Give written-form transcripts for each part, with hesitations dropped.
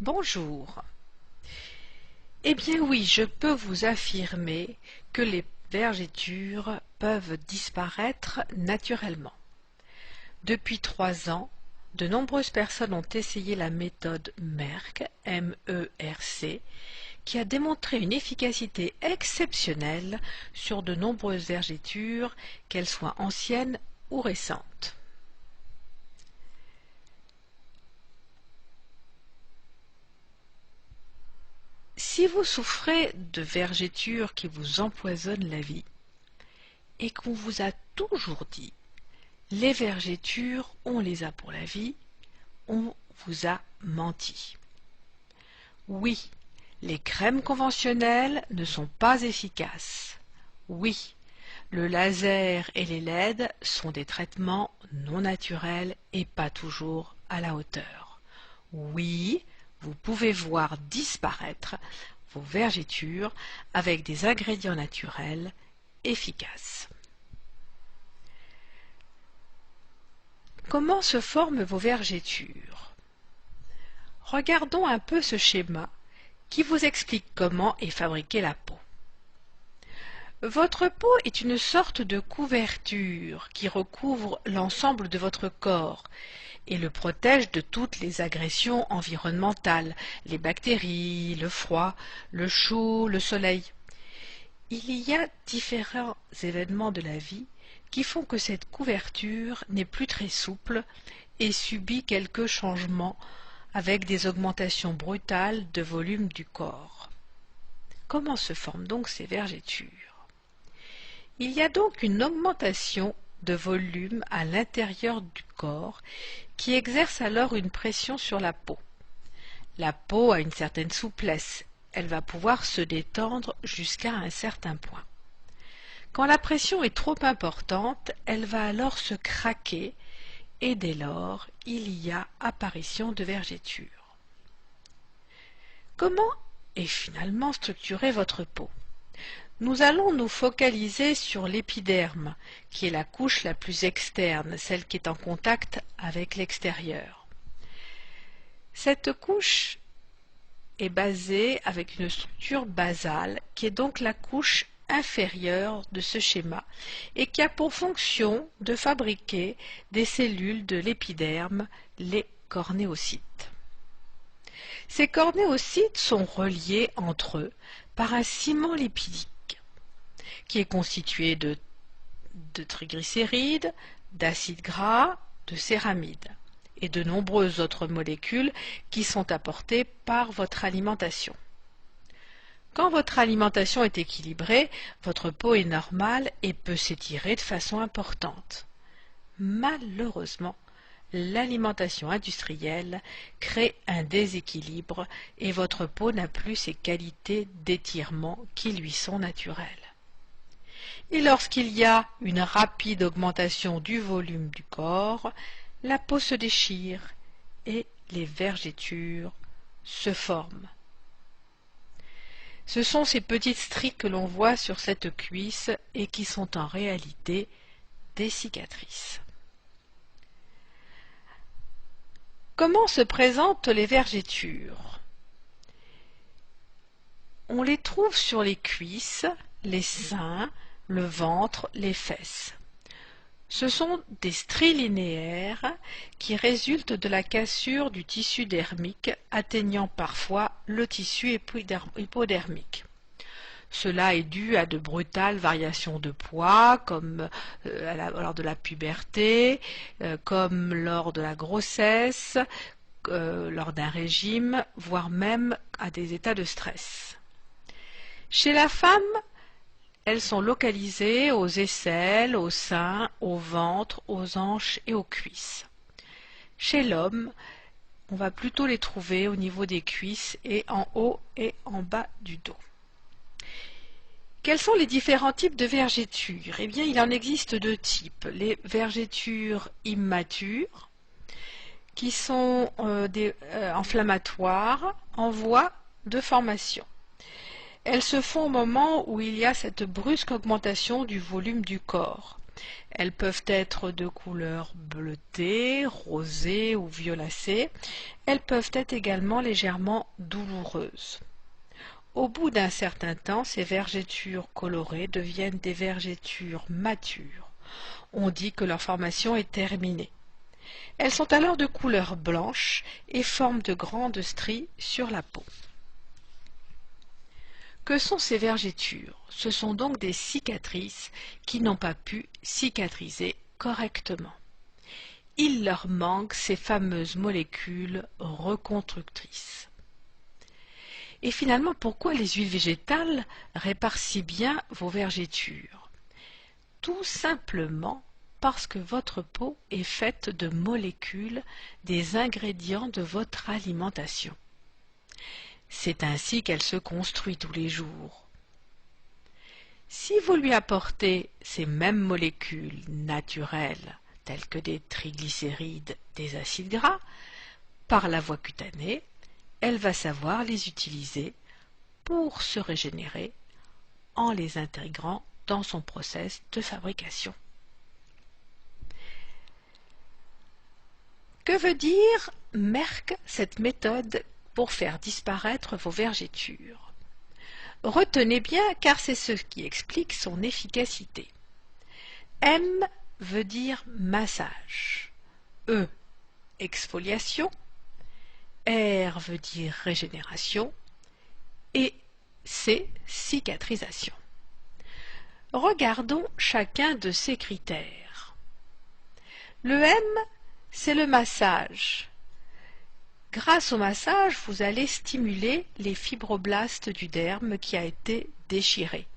Bonjour. Eh bien oui, je peux vous affirmer que les vergetures peuvent disparaître naturellement. Depuis 3 ans, de nombreuses personnes ont essayé la méthode Merck, M-E-R-C, qui a démontré une efficacité exceptionnelle sur de nombreuses vergetures, qu'elles soient anciennes ou récentes. Si vous souffrez de vergetures qui vous empoisonnent la vie, et qu'on vous a toujours dit les vergetures, on les a pour la vie, on vous a menti. Oui, les crèmes conventionnelles ne sont pas efficaces. Oui, le laser et les LED sont des traitements non naturels et pas toujours à la hauteur. Oui, vous pouvez voir disparaître vos vergetures avec des ingrédients naturels efficaces. Comment se forment vos vergetures? Regardons un peu ce schéma qui vous explique comment est fabriquée la peau. Votre peau est une sorte de couverture qui recouvre l'ensemble de votre corps et le protège de toutes les agressions environnementales, les bactéries, le froid, le chaud, le soleil. Il y a différents événements de la vie qui font que cette couverture n'est plus très souple et subit quelques changements avec des augmentations brutales de volume du corps. Comment se forment donc ces vergetures? Il y a donc une augmentation de volume à l'intérieur du corps qui exerce alors une pression sur la peau. La peau a une certaine souplesse, elle va pouvoir se détendre jusqu'à un certain point. Quand la pression est trop importante, elle va alors se craquer et dès lors, il y a apparition de vergetures. Comment est finalement structurée votre peau? Nous allons nous focaliser sur l'épiderme, qui est la couche la plus externe, celle qui est en contact avec l'extérieur. Cette couche est basée avec une structure basale, qui est donc la couche inférieure de ce schéma et qui a pour fonction de fabriquer des cellules de l'épiderme, les cornéocytes. Ces cornéocytes sont reliés entre eux par un ciment lipidique qui est constitué de triglycérides, d'acides gras, de céramides et de nombreuses autres molécules qui sont apportées par votre alimentation. Quand votre alimentation est équilibrée, votre peau est normale et peut s'étirer de façon importante. Malheureusement, l'alimentation industrielle crée un déséquilibre et votre peau n'a plus ces qualités d'étirement qui lui sont naturelles. Et lorsqu'il y a une rapide augmentation du volume du corps, la peau se déchire et les vergetures se forment. Ce sont ces petites stries que l'on voit sur cette cuisse et qui sont en réalité des cicatrices. Comment se présentent les vergetures? On les trouve sur les cuisses, les seins, le ventre, les fesses. Ce sont des stries linéaires qui résultent de la cassure du tissu dermique, atteignant parfois le tissu hypodermique. Cela est dû à de brutales variations de poids, comme lors de la puberté, comme lors de la grossesse, lors d'un régime, voire même à des états de stress. Chez la femme, elles sont localisées aux aisselles, aux seins, au ventre, aux hanches et aux cuisses. Chez l'homme, on va plutôt les trouver au niveau des cuisses et en haut et en bas du dos. Quels sont les différents types de vergetures? Eh bien, il en existe deux types. Les vergetures immatures, qui sont inflammatoires, en voie de formation. Elles se font au moment où il y a cette brusque augmentation du volume du corps. Elles peuvent être de couleur bleutée, rosée ou violacée. Elles peuvent être également légèrement douloureuses. Au bout d'un certain temps, ces vergetures colorées deviennent des vergetures matures. On dit que leur formation est terminée. Elles sont alors de couleur blanche et forment de grandes stries sur la peau. Que sont ces vergetures? Ce sont donc des cicatrices qui n'ont pas pu cicatriser correctement. Il leur manque ces fameuses molécules reconstructrices. Et finalement, pourquoi les huiles végétales réparent si bien vos vergetures? Tout simplement parce que votre peau est faite de molécules des ingrédients de votre alimentation. C'est ainsi qu'elle se construit tous les jours. Si vous lui apportez ces mêmes molécules naturelles, telles que des triglycérides, des acides gras, par la voie cutanée, elle va savoir les utiliser pour se régénérer en les intégrant dans son process de fabrication. Que veut dire Merck, cette méthode pour faire disparaître vos vergetures? Retenez bien car c'est ce qui explique son efficacité. M veut dire massage, E exfoliation, R veut dire régénération et C cicatrisation. Regardons chacun de ces critères. Le M, c'est le massage. Grâce au massage, vous allez stimuler les fibroblastes du derme qui a été déchiré.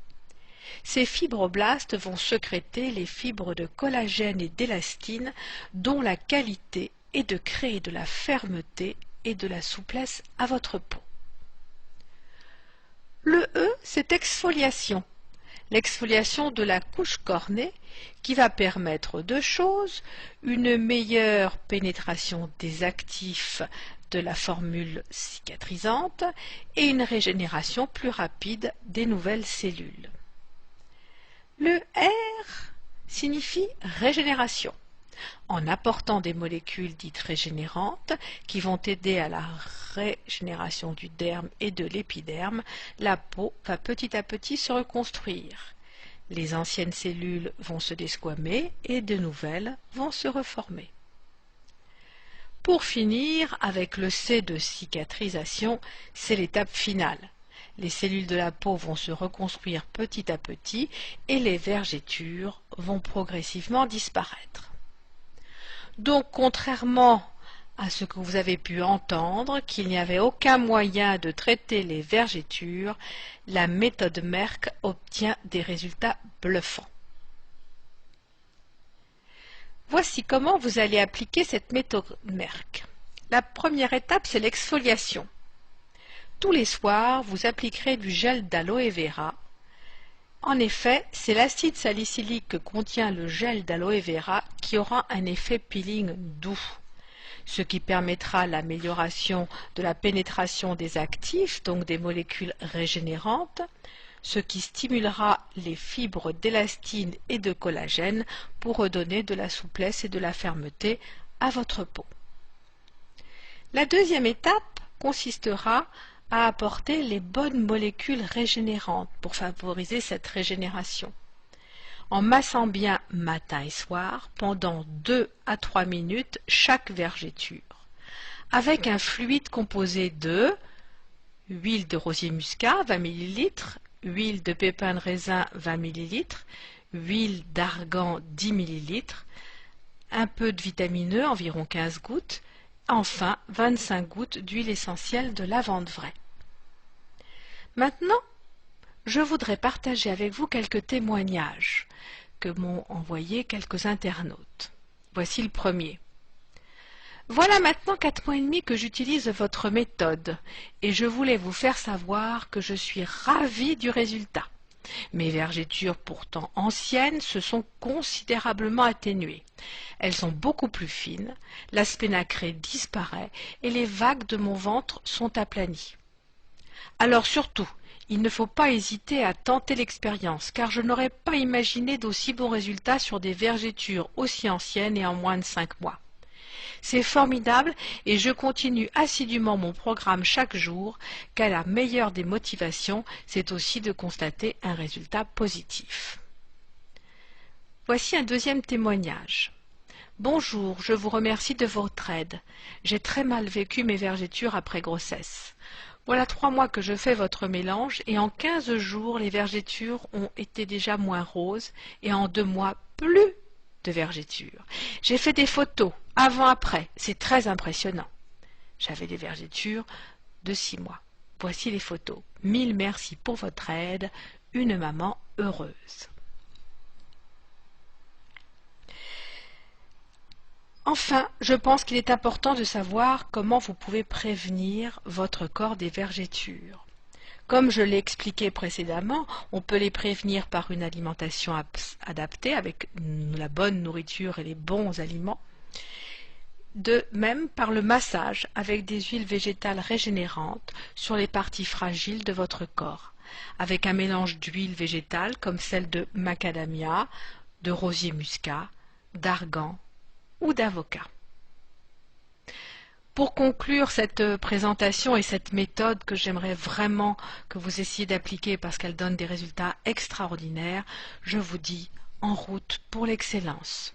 Ces fibroblastes vont sécréter les fibres de collagène et d'élastine dont la qualité est de créer de la fermeté et de la souplesse à votre peau. Le E, c'est exfoliation. L'exfoliation de la couche cornée qui va permettre deux choses, une meilleure pénétration des actifs de la formule cicatrisante et une régénération plus rapide des nouvelles cellules. Le R signifie régénération. En apportant des molécules dites régénérantes qui vont aider à la régénération du derme et de l'épiderme, la peau va petit à petit se reconstruire. Les anciennes cellules vont se desquamer et de nouvelles vont se reformer. Pour finir, avec le C de cicatrisation, c'est l'étape finale. Les cellules de la peau vont se reconstruire petit à petit et les vergetures vont progressivement disparaître. Donc, contrairement à ce que vous avez pu entendre, qu'il n'y avait aucun moyen de traiter les vergetures, la méthode Merck obtient des résultats bluffants. Voici comment vous allez appliquer cette méthode Merck. La première étape, c'est l'exfoliation. Tous les soirs, vous appliquerez du gel d'aloe vera. En effet, c'est l'acide salicylique que contient le gel d'aloe vera qui aura un effet peeling doux, ce qui permettra l'amélioration de la pénétration des actifs, donc des molécules régénérantes, ce qui stimulera les fibres d'élastine et de collagène pour redonner de la souplesse et de la fermeté à votre peau. La deuxième étape consistera à apporter les bonnes molécules régénérantes pour favoriser cette régénération. En massant bien matin et soir pendant 2 à 3 minutes chaque vergeture, avec un fluide composé de huile de rosier muscat 20 ml, huile de pépins de raisin 20 ml, huile d'argan 10 ml, un peu de vitamine E, environ 15 gouttes, enfin 25 gouttes d'huile essentielle de lavande vraie. Maintenant, je voudrais partager avec vous quelques témoignages que m'ont envoyés quelques internautes. Voici le premier. Voilà maintenant 4 mois et demi que j'utilise votre méthode et je voulais vous faire savoir que je suis ravie du résultat. Mes vergetures pourtant anciennes se sont considérablement atténuées. Elles sont beaucoup plus fines, l'aspect nacré disparaît et les vagues de mon ventre sont aplanies. Alors surtout, Il ne faut pas hésiter à tenter l'expérience, car je n'aurais pas imaginé d'aussi bons résultats sur des vergétures aussi anciennes et en moins de 5 mois. C'est formidable et je continue assidûment mon programme chaque jour, car la meilleure des motivations, c'est aussi de constater un résultat positif. Voici un deuxième témoignage. Bonjour, je vous remercie de votre aide. J'ai très mal vécu mes vergétures après grossesse. Voilà 3 mois que je fais votre mélange et en 15 jours, les vergétures ont été déjà moins roses et en 2 mois, plus de vergétures. J'ai fait des photos, avant-après, c'est très impressionnant. J'avais des vergétures de 6 mois. Voici les photos. 1000 merci pour votre aide, une maman heureuse. Enfin, je pense qu'il est important de savoir comment vous pouvez prévenir votre corps des vergétures. Comme je l'ai expliqué précédemment, on peut les prévenir par une alimentation adaptée avec la bonne nourriture et les bons aliments. De même par le massage avec des huiles végétales régénérantes sur les parties fragiles de votre corps, avec un mélange d'huiles végétales comme celle de macadamia, de rosier muscat, d'argan ou d'avocat. Pour conclure cette présentation et cette méthode que j'aimerais vraiment que vous essayiez d'appliquer parce qu'elle donne des résultats extraordinaires, je vous dis en route pour l'excellence.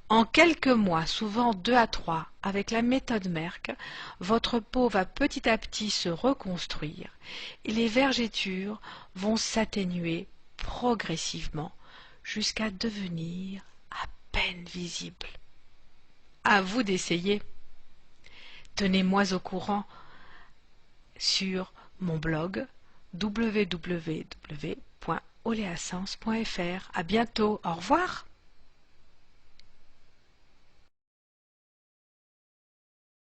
En quelques mois, souvent 2 à 3, avec la méthode Merck, votre peau va petit à petit se reconstruire et les vergétures vont s'atténuer progressivement jusqu'à devenir à peine visibles. À vous d'essayer. Tenez-moi au courant sur mon blog www.oleasens.fr. À bientôt. Au revoir.